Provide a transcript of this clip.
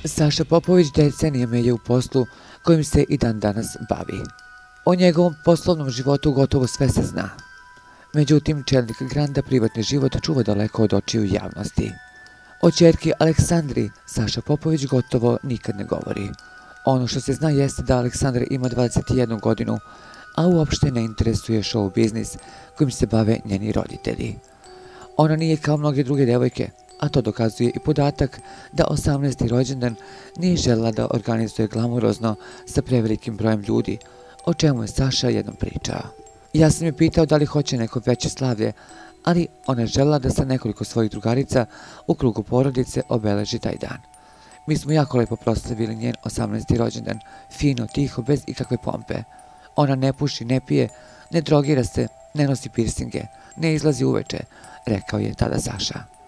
Saša Popović decenijama je u poslu kojim se i dan danas bavi. O njegovom poslovnom životu gotovo sve se zna. Međutim, čelnik Granda privatni život čuva daleko od očiju javnosti. O ćerki Aleksandri Saša Popović gotovo nikad ne govori. Ono što se zna jeste da Aleksandra ima 21 godinu, a uopšte ne interesuje show biznis kojim se bave njeni roditelji. Ona nije kao mnoge druge devojke, a to dokazuje i podatak da 18. rođendan nije željela da organizuje glamurozno sa prevelikim brojem ljudi, o čemu je Saša jednom pričao. Ja sam je pitao da li hoće neko veće slavlje, ali ona je željela da sa nekoliko svojih drugarica u krugu porodice obeleži taj dan. Mi smo jako lepo proslavili njen 18. rođendan, fino, tiho, bez ikakve pompe. Ona ne puši, ne pije, ne drogira se, ne nosi pirsinge, ne izlazi uveče, rekao je tada Saša.